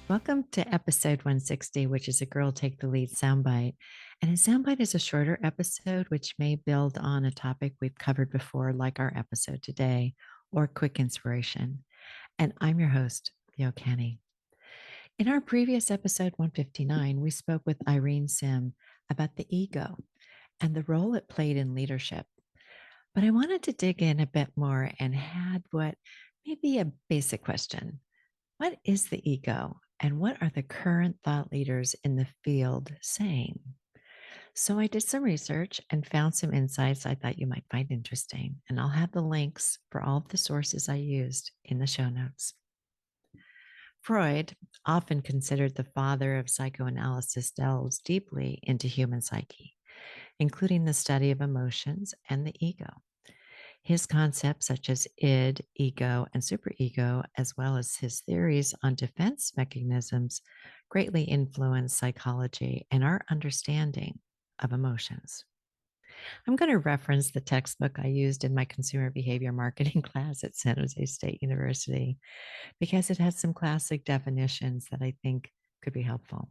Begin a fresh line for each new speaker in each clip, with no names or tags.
Welcome to episode 160, which is a Girl Take the Lead soundbite. And a soundbite is a shorter episode which may build on a topic we've covered before, like our episode today, or quick inspiration. And I'm your host, Yo Canny. In our previous episode 159, we spoke with Irene Sim about the ego and the role it played in leadership. But I wanted to dig in a bit more and had what may be a basic question. What is the ego, and what are the current thought leaders in the field saying? So I did some research and found some insights I thought you might find interesting, and I'll have the links for all of the sources I used in the show notes. Freud, often considered the father of psychoanalysis, delves deeply into human psyche, including the study of emotions and the ego. His concepts, such as id, ego, and superego, as well as his theories on defense mechanisms, greatly influence psychology and our understanding of emotions. I'm going to reference the textbook I used in my consumer behavior marketing class at San Jose State University because it has some classic definitions that I think could be helpful.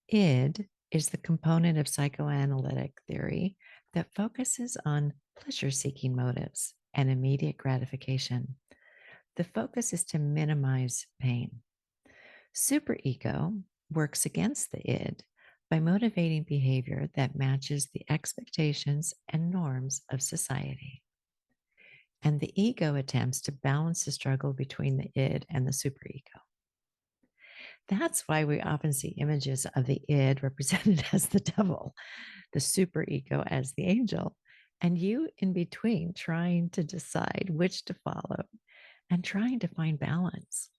Id is the component of psychoanalytic theory that focuses on pleasure seeking motives and immediate gratification. The focus is to minimize pain. Superego works against the id by motivating behavior that matches the expectations and norms of society. And the ego attempts to balance the struggle between the id and the superego. That's why we often see images of the id represented as the devil, the superego as the angel, and you in between trying to decide which to follow and trying to find balance.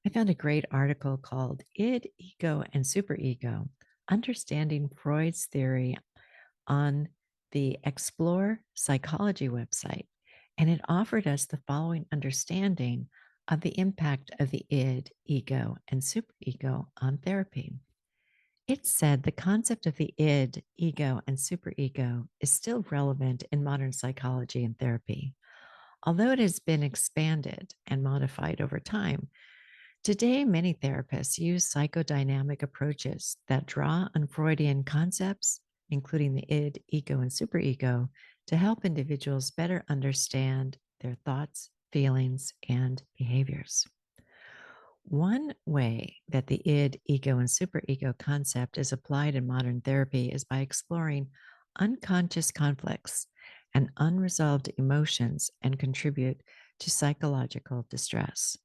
I found a great article called Id, Ego, and Superego Understanding Freud's Theory on the Explore Psychology website, and it offered us the following understanding of the impact of the id, ego, and superego on therapy. It said the concept of the id, ego, and superego is still relevant in modern psychology and therapy. Although it has been expanded and modified over time, today many therapists use psychodynamic approaches that draw on Freudian concepts, including the id, ego, and superego, to help individuals better understand their thoughts, feelings, and behaviors. One way that the id, ego, and superego concept is applied in modern therapy is by exploring unconscious conflicts and unresolved emotions and contribute to psychological distress.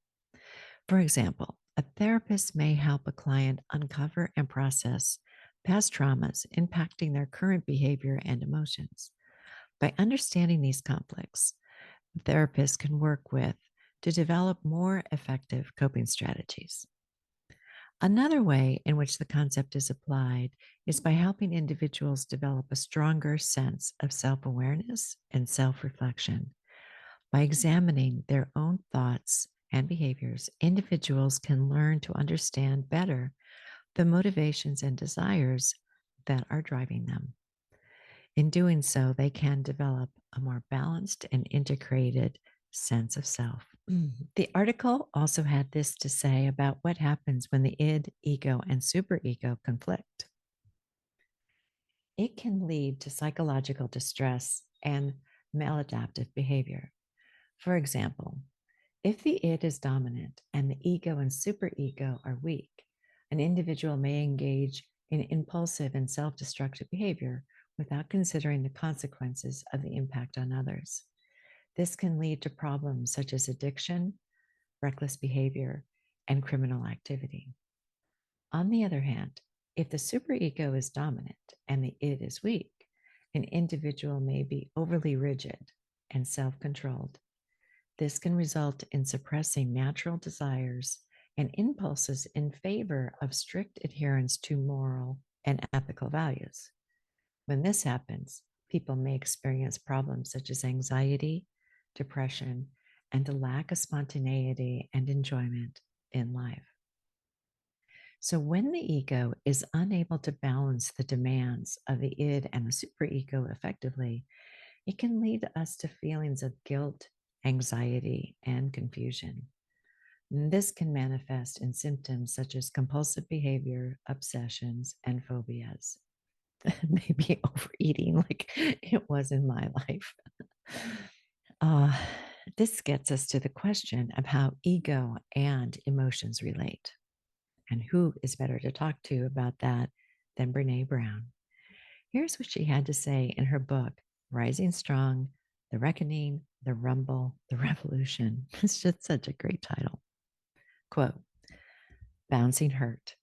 For example, a therapist may help a client uncover and process past traumas impacting their current behavior and emotions. By understanding these conflicts, the therapist can work with to develop more effective coping strategies. Another way in which the concept is applied is by helping individuals develop a stronger sense of self awareness and self reflection. By examining their own thoughts and behaviors, individuals can learn to understand better the motivations and desires that are driving them. In doing so, they can develop a more balanced and integrated sense of self. The article also had this to say about what happens when the id, ego, and superego conflict. It can lead to psychological distress and maladaptive behavior. For example, if the id is dominant and the ego and superego are weak, an individual may engage in impulsive and self destructive behavior without considering the consequences of the impact on others. This can lead to problems such as addiction, reckless behavior, and criminal activity. On the other hand, if the superego is dominant and the id is weak, an individual may be overly rigid and self controlled. This can result in suppressing natural desires and impulses in favor of strict adherence to moral and ethical values. When this happens, people may experience problems such as anxiety, depression, and a lack of spontaneity and enjoyment in life. So, when the ego is unable to balance the demands of the id and the superego effectively, it can lead us to feelings of guilt, anxiety, and confusion. This can manifest in symptoms such as compulsive behavior, obsessions, and phobias. Maybe overeating like it was in my life. Uh, this gets us to the question of how ego and emotions relate. And who is better to talk to about that than Brené Brown? Here's what she had to say in her book, Rising Strong, The Reckoning, The Rumble, The Revolution. It's just such a great title. Quote, bouncing hurt.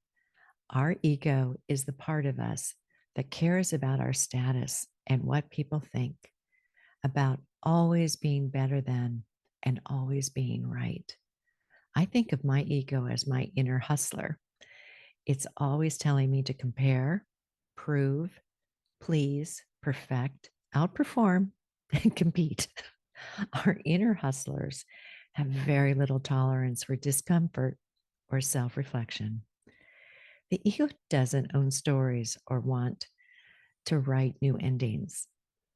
Our ego is the part of us that cares about our status and what people think, about always being better than and always being right. I think of my ego as my inner hustler. It's always telling me to compare, prove, please, perfect, outperform, and compete. Our inner hustlers have very little tolerance for discomfort or self reflection. The ego doesn't own stories or want to write new endings.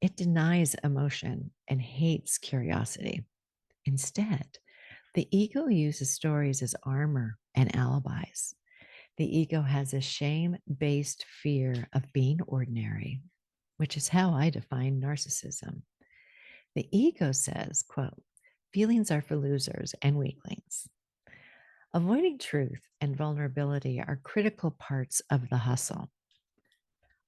It denies emotion and hates curiosity. Instead, the ego uses stories as armor and alibis. The ego has a shame-based fear of being ordinary, which is how I define narcissism. The ego says, quote, feelings are for losers and weaklings. Avoiding truth and vulnerability are critical parts of the hustle.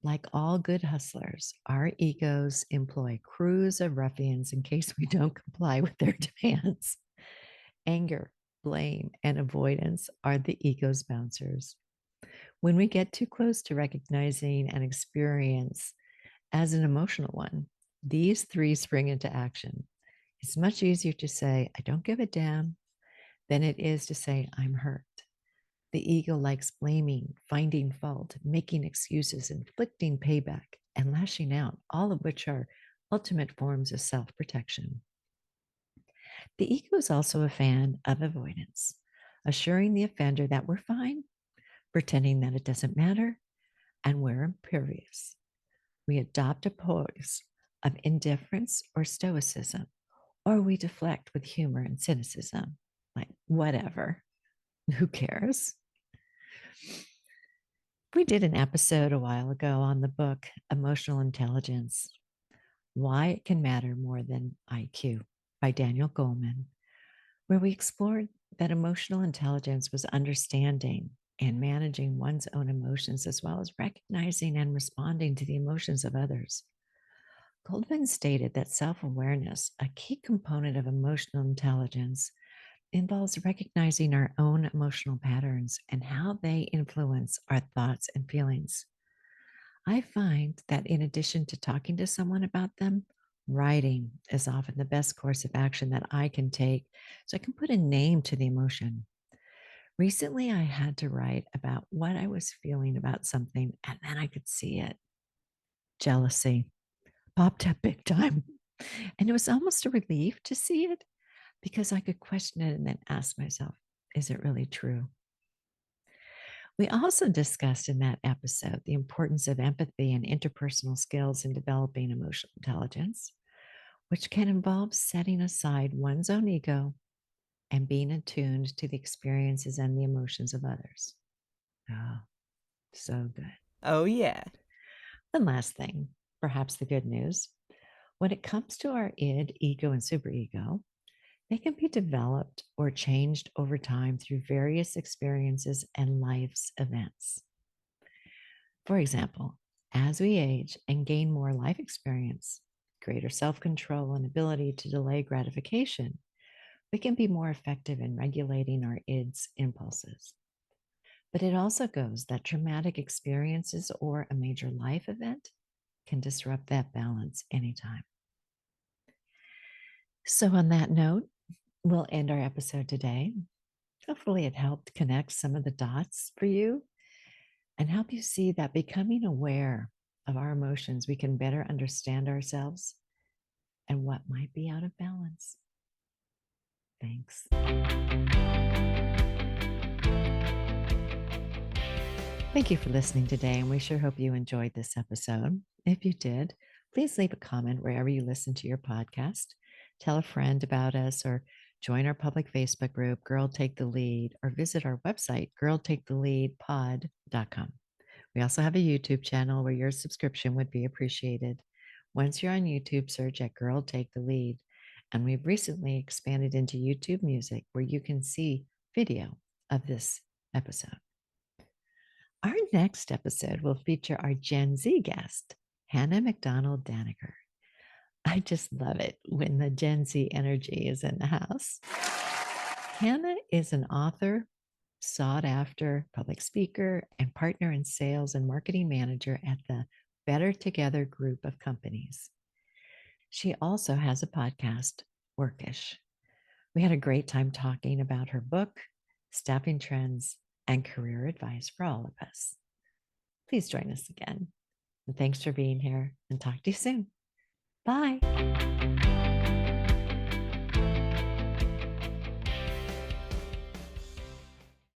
Like all good hustlers, our egos employ crews of ruffians in case we don't comply with their demands. Anger, blame, and avoidance are the ego's bouncers. When we get too close to recognizing an experience as an emotional one, these three spring into action. It's much easier to say, I don't give a damn, than it is to say, I'm hurt. The ego likes blaming, finding fault, making excuses, inflicting payback, and lashing out, all of which are ultimate forms of self protection. The ego is also a fan of avoidance, assuring the offender that we're fine, pretending that it doesn't matter, and we're impervious. We adopt a pose of indifference or stoicism, or we deflect with humor and cynicism, like, whatever, who cares? We did an episode a while ago on the book Emotional Intelligence, Why It Can Matter More Than IQ by Daniel Goleman, where we explored that emotional intelligence was understanding and managing one's own emotions, as well as recognizing and responding to the emotions of others. Goldman stated that self-awareness, a key component of emotional intelligence, involves recognizing our own emotional patterns and how they influence our thoughts and feelings. I find that in addition to talking to someone about them, writing is often the best course of action that I can take so I can put a name to the emotion. Recently, I had to write about what I was feeling about something, and then I could see it. Jealousy popped up big time. And it was almost a relief to see it because I could question it and then ask myself, is it really true? We also discussed in that episode the importance of empathy and interpersonal skills in developing emotional intelligence, which can involve setting aside one's own ego and being attuned to the experiences and the emotions of others. Oh, so good.
Oh, yeah.
One last thing, perhaps the good news. When it comes to our id, ego, and superego, they can be developed or changed over time through various experiences and life's events. For example, as we age and gain more life experience, greater self control, and ability to delay gratification, we can be more effective in regulating our id's impulses. But it also goes that traumatic experiences or a major life event can disrupt that balance anytime. So, on that note, we'll end our episode today. Hopefully, it helped connect some of the dots for you and help you see that becoming aware of our emotions, we can better understand ourselves and what might be out of balance. Thanks. Thank you for listening today, and we sure hope you enjoyed this episode. If you did, please leave a comment wherever you listen to your podcast. Tell a friend about us or Join our public Facebook group, Girl Take the Lead, or visit our website, girltaketheleadpod.com. We also have a YouTube channel where your subscription would be appreciated. Once you're on YouTube, search at Girl Take the Lead. And we've recently expanded into YouTube Music where you can see video of this episode. Our next episode will feature our Gen Z guest, Hannah McDonald Danaker. I just love it when the Gen Z energy is in the house. Hannah is an author, sought after public speaker, and partner in sales and marketing manager at the Better Together group of companies. She also has a podcast, Workish. We had a great time talking about her book, staffing trends, and career advice for all of us. Please join us again. And thanks for being here, and talk to you soon. Bye.